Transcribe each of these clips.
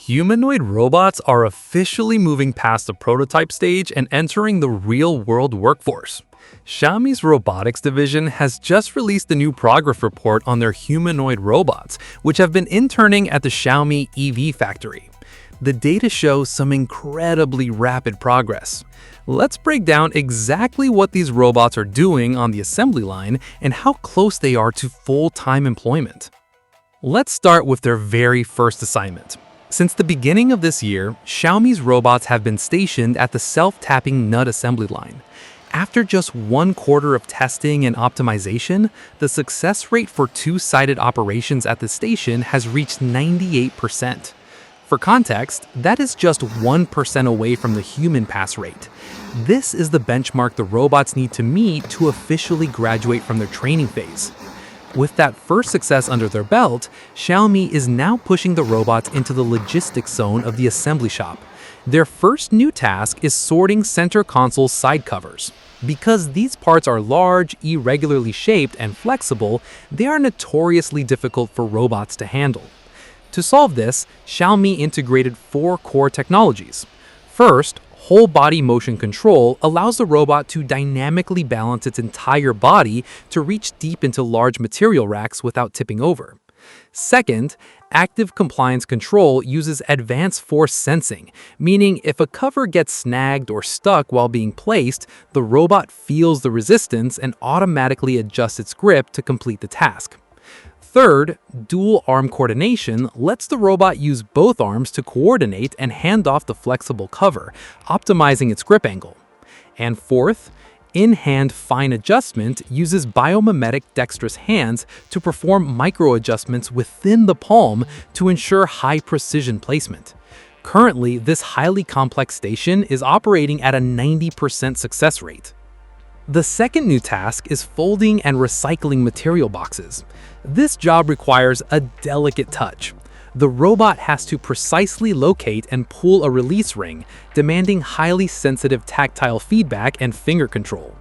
Humanoid robots are officially moving past the prototype stage and entering the real-world workforce. Xiaomi's robotics division has just released a new progress report on their humanoid robots, which have been interning at the Xiaomi EV factory. The data shows some incredibly rapid progress. Let's break down exactly what these robots are doing on the assembly line and how close they are to full-time employment. Let's start with their very first assignment. Since the beginning of this year, Xiaomi's robots have been stationed at the self-tapping nut assembly line. After just 1/4 of testing and optimization, the success rate for two-sided operations at the station has reached 98%. For context, that is just 1% away from the human pass rate. This is the benchmark the robots need to meet to officially graduate from their training phase. With that first success under their belt, Xiaomi is now pushing the robots into the logistics zone of the assembly shop. Their first new task is sorting center console side covers. Because these parts are large, irregularly shaped, and flexible, they are notoriously difficult for robots to handle. To solve this, Xiaomi integrated 4 core technologies. First, whole body motion control allows the robot to dynamically balance its entire body to reach deep into large material racks without tipping over. Second, active compliance control uses advanced force sensing, meaning if a cover gets snagged or stuck while being placed, the robot feels the resistance and automatically adjusts its grip to complete the task. Third, dual arm coordination lets the robot use both arms to coordinate and hand off the flexible cover, optimizing its grip angle. And fourth, in-hand fine adjustment uses biomimetic dexterous hands to perform micro adjustments within the palm to ensure high precision placement. Currently, this highly complex station is operating at a 90% success rate. The second new task is folding and recycling material boxes. This job requires a delicate touch. The robot has to precisely locate and pull a release ring, demanding highly sensitive tactile feedback and finger control.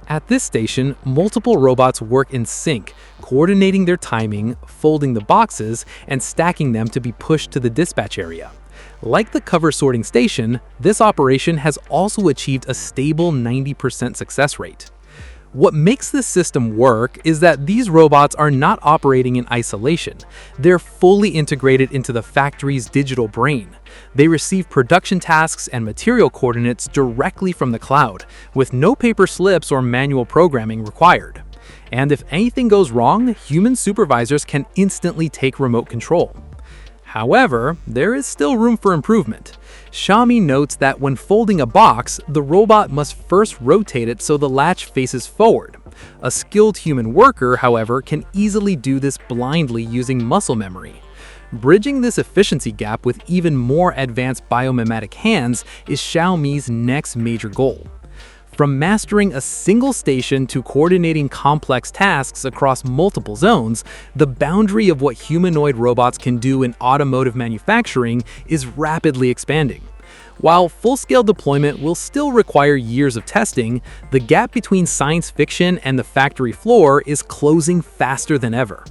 At this station, multiple robots work in sync, coordinating their timing, folding the boxes, and stacking them to be pushed to the dispatch area. Like the cover sorting station, this operation has also achieved a stable 90% success rate. What makes this system work is that these robots are not operating in isolation. They're fully integrated into the factory's digital brain. They receive production tasks and material coordinates directly from the cloud, with no paper slips or manual programming required. And if anything goes wrong, human supervisors can instantly take remote control. However, there is still room for improvement. Xiaomi notes that when folding a box, the robot must first rotate it so the latch faces forward. A skilled human worker, however, can easily do this blindly using muscle memory. Bridging this efficiency gap with even more advanced biomimetic hands is Xiaomi's next major goal. From mastering a single station to coordinating complex tasks across multiple zones, the boundary of what humanoid robots can do in automotive manufacturing is rapidly expanding. While full-scale deployment will still require years of testing, the gap between science fiction and the factory floor is closing faster than ever.